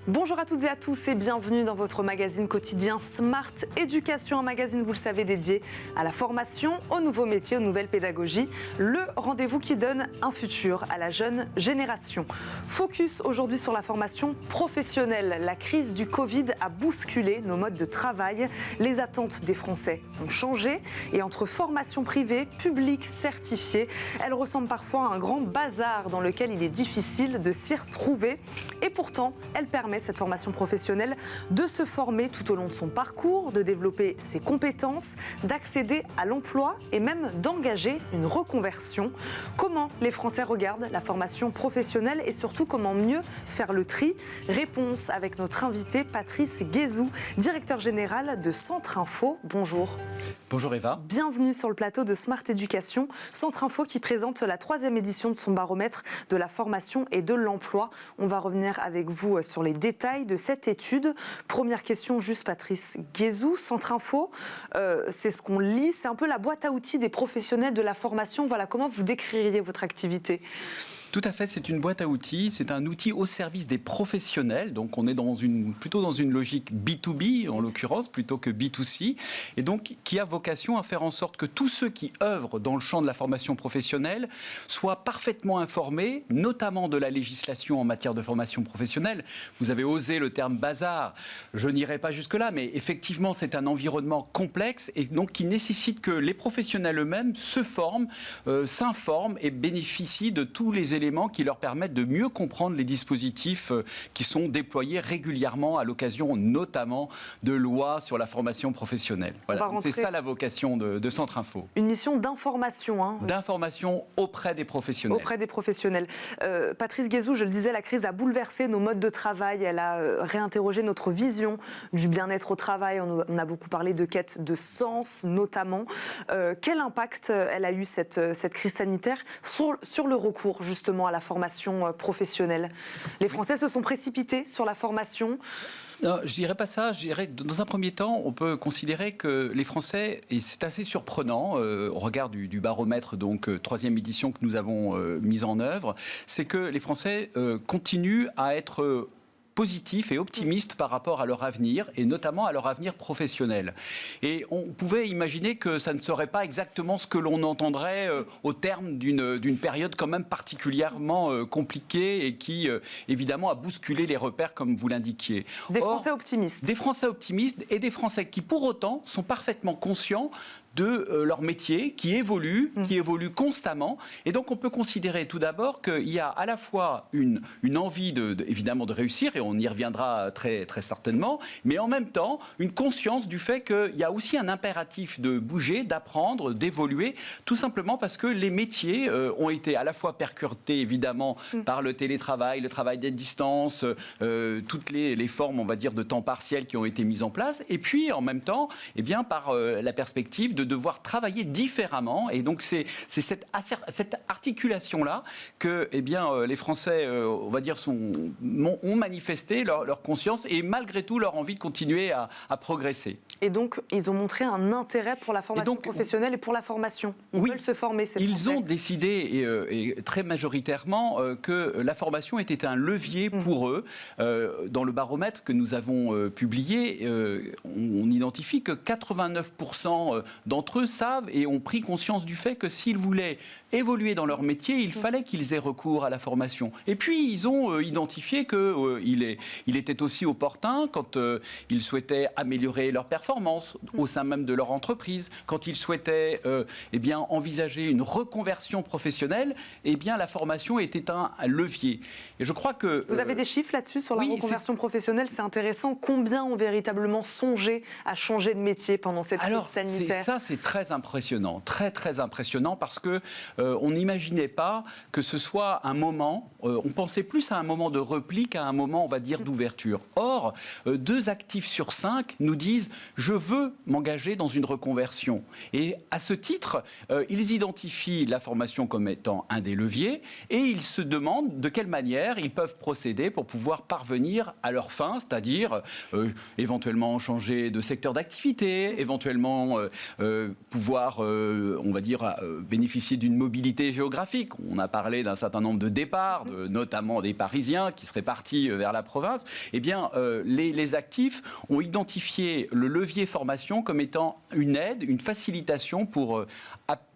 Bonjour à toutes et à tous et bienvenue dans votre magazine quotidien Smart Éducation, un magazine, vous le savez, dédié à la formation, aux nouveaux métiers, aux nouvelles pédagogies. Le rendez-vous qui donne un futur à la jeune génération. Focus aujourd'hui sur la formation professionnelle. La crise du Covid a bousculé nos modes de travail. Les attentes des Français ont changé et entre formation privée, publique, certifiée, elle ressemble parfois à un grand bazar dans lequel il est difficile de s'y retrouver. Et pourtant, elle permet cette formation professionnelle de se former tout au long de son parcours, de développer ses compétences, d'accéder à l'emploi et même d'engager une reconversion. Comment les Français regardent la formation professionnelle et surtout comment mieux faire le tri? Réponse avec notre invité Patrice Guézou, directeur général de Centre Info. Bonjour. Bonjour Eva. Bienvenue sur le plateau de Smart Éducation. Centre Info qui présente la 3e édition de son baromètre de la formation et de l'emploi. On va revenir avec vous sur les détails de cette étude. Première question, juste Patrice Guézou, Centre Info, c'est ce qu'on lit, c'est un peu la boîte à outils des professionnels de la formation. Voilà, comment vous décririez votre activité ? Tout à fait, c'est une boîte à outils, c'est un outil au service des professionnels, donc on est plutôt dans une logique B2B en l'occurrence, plutôt que B2C, et donc qui a vocation à faire en sorte que tous ceux qui œuvrent dans le champ de la formation professionnelle soient parfaitement informés, notamment de la législation en matière de formation professionnelle. Vous avez osé le terme bazar, je n'irai pas jusque-là, mais effectivement c'est un environnement complexe et donc qui nécessite que les professionnels eux-mêmes se forment, s'informent et bénéficient de tous les éléments qui leur permettent de mieux comprendre les dispositifs qui sont déployés régulièrement à l'occasion notamment de lois sur la formation professionnelle. Voilà. C'est ça la vocation de Centre Info. Une mission d'information. Hein. D'information auprès des professionnels. Auprès des professionnels. Patrice Guézou, je le disais, la crise a bouleversé nos modes de travail, elle a réinterrogé notre vision du bien-être au travail. On a beaucoup parlé de quête de sens notamment. Quel impact elle a eu cette crise sanitaire sur le recours justement à la formation professionnelle? Les Français se sont précipités sur la formation. Non, je dirais pas ça. Je dirais dans un premier temps, on peut considérer que les Français, et c'est assez surprenant au regard du baromètre, donc 3e édition que nous avons mise en œuvre, c'est que les Français continuent à être positifs et optimistes par rapport à leur avenir et notamment à leur avenir professionnel. Et on pouvait imaginer que ça ne serait pas exactement ce que l'on entendrait au terme d'une période quand même particulièrement compliquée et qui évidemment a bousculé les repères comme vous l'indiquiez. Des Français optimistes. Des Français optimistes et des Français qui pour autant sont parfaitement conscients de leur métier qui évolue constamment. Et donc on peut considérer tout d'abord qu'il y a à la fois une envie évidemment de réussir, et on y reviendra très, très certainement, mais en même temps une conscience du fait qu'il y a aussi un impératif de bouger, d'apprendre, d'évoluer, tout simplement parce que les métiers ont été à la fois percutés évidemment par le télétravail, le travail à distance, toutes les formes, on va dire, de temps partiel qui ont été mises en place, et puis en même temps, eh bien, par la perspective de devoir travailler différemment. Et donc c'est cette articulation-là que les Français, on va dire, ont manifesté leur conscience et malgré tout leur envie de continuer à progresser. Et donc, ils ont montré un intérêt pour la formation professionnelle et pour la formation. Ils veulent se former, ces Français. Ils ont décidé, et très majoritairement, que la formation était un levier pour eux. Dans le baromètre que nous avons publié, on identifie que 89% d'entre eux savent et ont pris conscience du fait que s'ils voulaient évoluer dans leur métier, il fallait qu'ils aient recours à la formation. Et puis, ils ont identifié qu'il était aussi opportun, quand ils souhaitaient améliorer leur performance au sein même de leur entreprise, quand ils souhaitaient envisager une reconversion professionnelle, la formation était un levier. Et je crois que... Vous avez des chiffres là-dessus sur la reconversion professionnelle? C'est intéressant. Combien ont véritablement songé à changer de métier pendant cette crise sanitaire? Ça, c'est très impressionnant, très très impressionnant, parce que on n'imaginait pas que ce soit un moment, on pensait plus à un moment de repli qu'à un moment, on va dire, d'ouverture. Or, 2 actifs sur 5 nous disent « je veux m'engager dans une reconversion ». Et à ce titre, ils identifient la formation comme étant un des leviers et ils se demandent de quelle manière ils peuvent procéder pour pouvoir parvenir à leur fin, c'est-à-dire éventuellement changer de secteur d'activité, éventuellement pouvoir, on va dire, bénéficier d'une mobilité géographique. On a parlé d'un certain nombre de départs, notamment des Parisiens qui seraient partis vers la province. Eh bien, les actifs ont identifié le levier formation comme étant une aide, une facilitation pour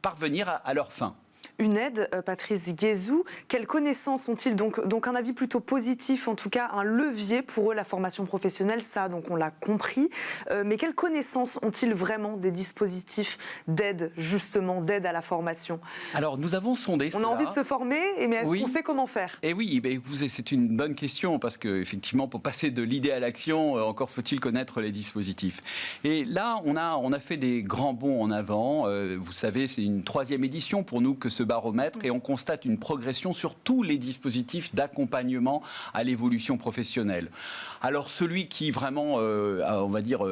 parvenir à leur fin. Une aide, Patrice Guézou. Quelles connaissances ont-ils donc un avis plutôt positif, en tout cas un levier pour eux, la formation professionnelle, ça, donc on l'a compris. Mais quelles connaissances ont-ils vraiment des dispositifs d'aide, justement, d'aide à la formation? Alors, nous avons sondé cela. On a envie de se former, mais est-ce qu'on sait comment faire? Et oui, c'est une bonne question, parce qu'effectivement, pour passer de l'idée à l'action, encore faut-il connaître les dispositifs. Et là, on a fait des grands bonds en avant. Vous savez, c'est une 3e édition pour nous que ce baromètre, et on constate une progression sur tous les dispositifs d'accompagnement à l'évolution professionnelle. Alors celui qui vraiment, on va dire,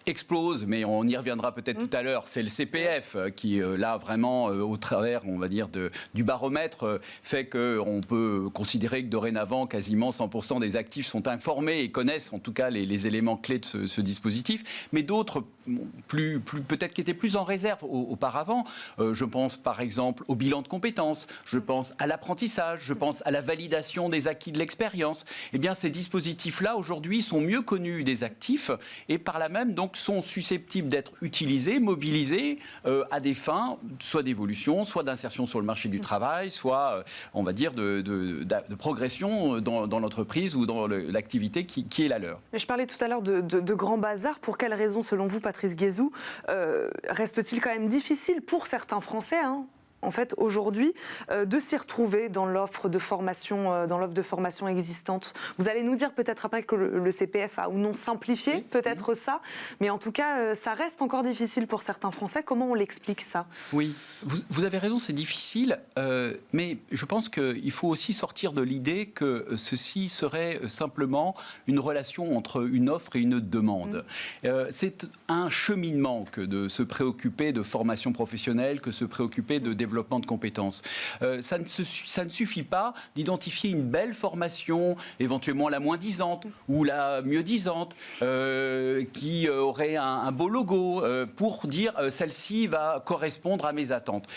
explose, mais on y reviendra peut-être tout à l'heure, c'est le CPF qui, là, vraiment, au travers, on va dire, du baromètre, fait qu'on peut considérer que dorénavant, quasiment 100% des actifs sont informés et connaissent en tout cas les éléments clés de ce dispositif, mais d'autres, peut-être qui étaient plus en réserve auparavant. Je pense par exemple au bilan de compétences, je pense à l'apprentissage, je pense à la validation des acquis de l'expérience. Eh bien, ces dispositifs-là, aujourd'hui, sont mieux connus des actifs et par là même, donc, sont susceptibles d'être utilisés, mobilisés à des fins, soit d'évolution, soit d'insertion sur le marché du travail, soit, on va dire, de progression dans l'entreprise ou dans l'activité qui est la leur. Mais je parlais tout à l'heure de grand bazar. Pour quelles raisons, selon vous, Patrice Guézou, reste-t-il quand même difficile pour certains Français, en fait, aujourd'hui, de s'y retrouver dans l'offre de formation existante? Vous allez nous dire peut-être après que le CPF a ou non simplifié, peut-être ça, mais en tout cas, ça reste encore difficile pour certains Français. Comment on l'explique, ça? Oui, vous avez raison, c'est difficile, mais je pense qu'il faut aussi sortir de l'idée que ceci serait simplement une relation entre une offre et une demande. C'est un cheminement que de se préoccuper de formation professionnelle, que se préoccuper de développement de compétences. Ça ne suffit pas d'identifier une belle formation, éventuellement la moins disante ou la mieux disante, qui aurait un beau logo, pour dire celle-ci va correspondre à mes attentes.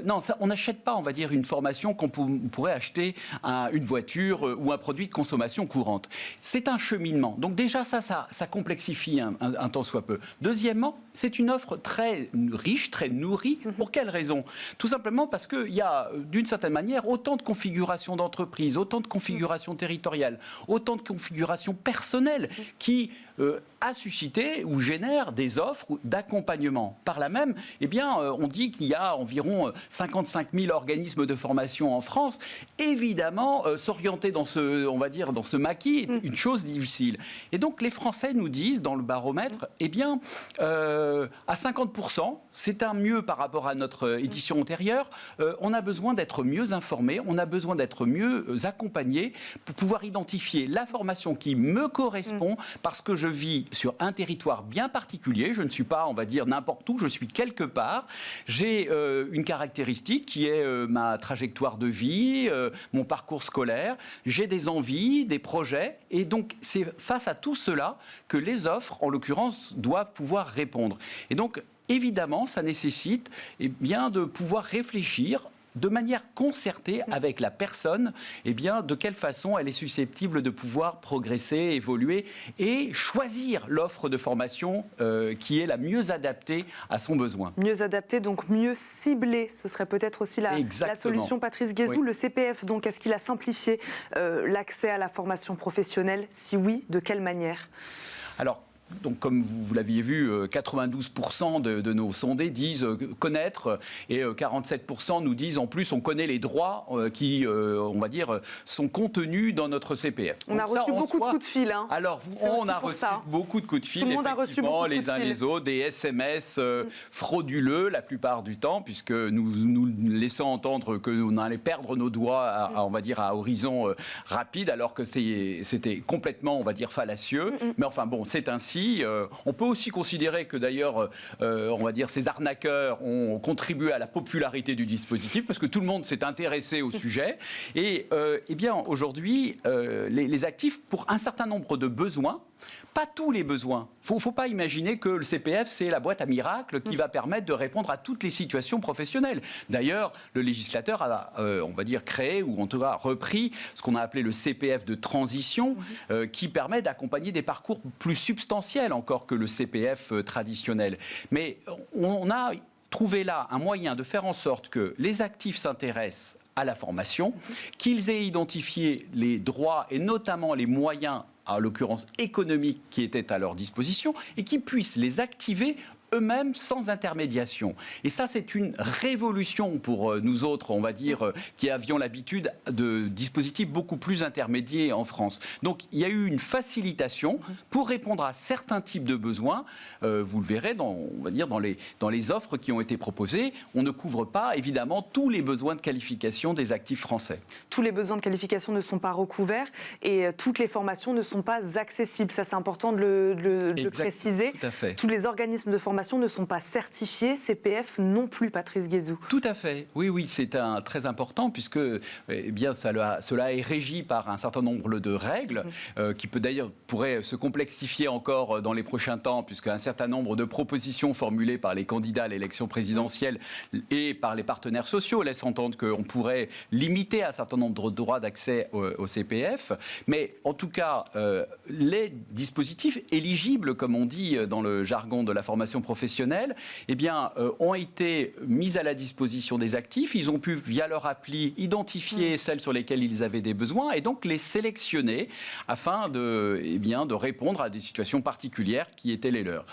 Non, on n'achète pas, on va dire, une formation qu'on pourrait acheter une voiture ou un produit de consommation courante. C'est un cheminement. Donc déjà, ça complexifie un tant soit peu. Deuxièmement, c'est une offre très riche, très nourrie. Pour quelle raison? Tout simplement parce qu'il y a, d'une certaine manière, autant de configurations d'entreprise, autant de configurations territoriales, autant de configurations personnelles qui a suscité ou génère des offres d'accompagnement. Par là même, eh bien, on dit qu'il y a environ 55 000 organismes de formation en France. Évidemment, s'orienter dans ce maquis est une chose difficile. Et donc, les Français nous disent, dans le baromètre, eh bien, à 50%, c'est un mieux par rapport à notre édition antérieure, on a besoin d'être mieux informés, on a besoin d'être mieux accompagnés pour pouvoir identifier la formation qui me correspond, parce que je vis sur un territoire bien particulier, je ne suis pas, on va dire, n'importe où, je suis quelque part, j'ai une caractéristique qui est ma trajectoire de vie, mon parcours scolaire, j'ai des envies, des projets, et donc c'est face à tout cela que les offres, en l'occurrence, doivent pouvoir répondre. Et donc, évidemment, ça nécessite bien de pouvoir réfléchir de manière concertée avec la personne, de quelle façon elle est susceptible de pouvoir progresser, évoluer et choisir l'offre de formation qui est la mieux adaptée à son besoin. Mieux adaptée, donc mieux ciblée, ce serait peut-être aussi la solution. Patrice Guézou, le CPF, donc, est-ce qu'il a simplifié l'accès à la formation professionnelle? Si oui, de quelle manière? Alors, donc, comme vous l'aviez vu, 92% de nos sondés disent connaître, et 47% nous disent en plus on connaît les droits qui, on va dire, sont contenus dans notre CPF. On a reçu beaucoup de coups de fil. Alors, on a reçu beaucoup de coups de fil, Tout le monde a reçu beaucoup les uns les autres, des SMS frauduleux la plupart du temps, puisque nous laissons entendre qu'on allait perdre nos droits on va dire, à horizon rapide, alors que c'était complètement, on va dire, fallacieux. Mais enfin bon, c'est ainsi. On peut aussi considérer que d'ailleurs, on va dire, ces arnaqueurs ont contribué à la popularité du dispositif parce que tout le monde s'est intéressé au sujet. Et bien aujourd'hui, les actifs, pour un certain nombre de besoins, Pas tous les besoins. Il ne faut pas imaginer que le CPF, c'est la boîte à miracles qui va permettre de répondre à toutes les situations professionnelles. D'ailleurs, le législateur a, on va dire, créé, ou en tout cas repris, ce qu'on a appelé le CPF de transition, qui permet d'accompagner des parcours plus substantiels encore que le CPF traditionnel. Mais on a trouvé là un moyen de faire en sorte que les actifs s'intéressent à la formation, qu'ils aient identifié les droits et notamment les moyens, en l'occurrence économiques, qui étaient à leur disposition et qui puissent les activer eux-mêmes sans intermédiation. Et ça, c'est une révolution pour nous autres, on va dire, qui avions l'habitude de dispositifs beaucoup plus intermédiaires en France. Donc, il y a eu une facilitation pour répondre à certains types de besoins. Vous le verrez, on va dire, dans les offres qui ont été proposées. On ne couvre pas, évidemment, tous les besoins de qualification des actifs français. Tous les besoins de qualification ne sont pas recouverts et toutes les formations ne sont pas accessibles. Ça, c'est important de le préciser. Tout à fait. Tous les organismes de formation ne sont pas certifiés, CPF non plus, Patrice Guézou. Tout à fait, oui, c'est très important puisque cela est régi par un certain nombre de règles qui pourraient se complexifier encore dans les prochains temps puisque un certain nombre de propositions formulées par les candidats à l'élection présidentielle et par les partenaires sociaux laissent entendre qu'on pourrait limiter un certain nombre de droits d'accès au CPF. Mais en tout cas, les dispositifs éligibles, comme on dit dans le jargon de la formation professionnels, ont été mis à la disposition des actifs. Ils ont pu, via leur appli, identifier celles sur lesquelles ils avaient des besoins et donc les sélectionner afin de répondre à des situations particulières qui étaient les leurs.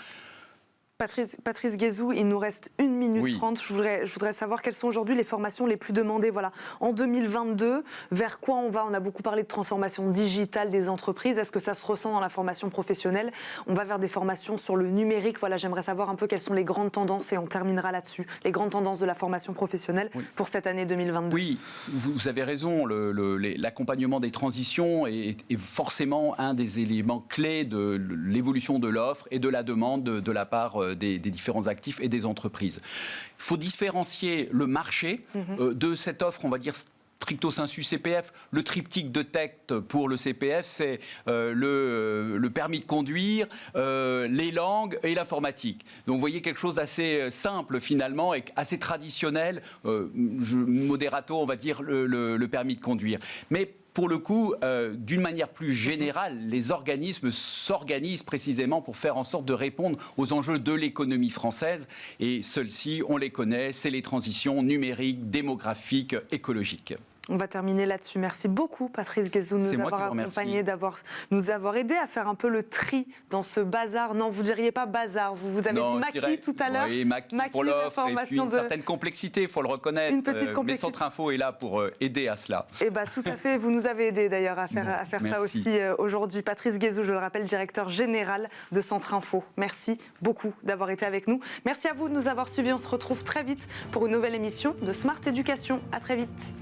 Patrice Guézou, il nous reste 1 minute 30. Je voudrais savoir quelles sont aujourd'hui les formations les plus demandées. Voilà. En 2022, vers quoi on va? On a beaucoup parlé de transformation digitale des entreprises. Est-ce que ça se ressent dans la formation professionnelle? On va vers des formations sur le numérique. Voilà, j'aimerais savoir un peu quelles sont les grandes tendances et on terminera là-dessus. Les grandes tendances de la formation professionnelle pour cette année 2022. Oui, vous avez raison. L'accompagnement des transitions est forcément un des éléments clés de l'évolution de l'offre et de la demande de la part des différents actifs et des entreprises. Il faut différencier le marché de cette offre, on va dire, stricto sensu CPF. Le triptyque de tête pour le CPF, c'est le permis de conduire, les langues et l'informatique. Donc vous voyez quelque chose d'assez simple finalement et assez traditionnel, moderato, on va dire, le permis de conduire. Mais pour le coup, d'une manière plus générale, les organismes s'organisent précisément pour faire en sorte de répondre aux enjeux de l'économie française. Et ceux-ci, on les connaît, c'est les transitions numériques, démographiques, écologiques. On va terminer là-dessus. Merci beaucoup, Patrice Guézou, de nous avoir accompagnés, nous avoir aidés à faire un peu le tri dans ce bazar. Non, vous ne diriez pas bazar. Vous avez dit maquis tout à l'heure. Oui, maquis pour l'offre et puis une certaine complexité, il faut le reconnaître. Une petite complexité. Mais Centre Info est là pour aider à cela. Eh bien, tout à fait. Vous nous avez aidés d'ailleurs à faire ça aussi aujourd'hui. Patrice Guézou, je le rappelle, directeur général de Centre Info. Merci beaucoup d'avoir été avec nous. Merci à vous de nous avoir suivis. On se retrouve très vite pour une nouvelle émission de Smart Éducation. À très vite.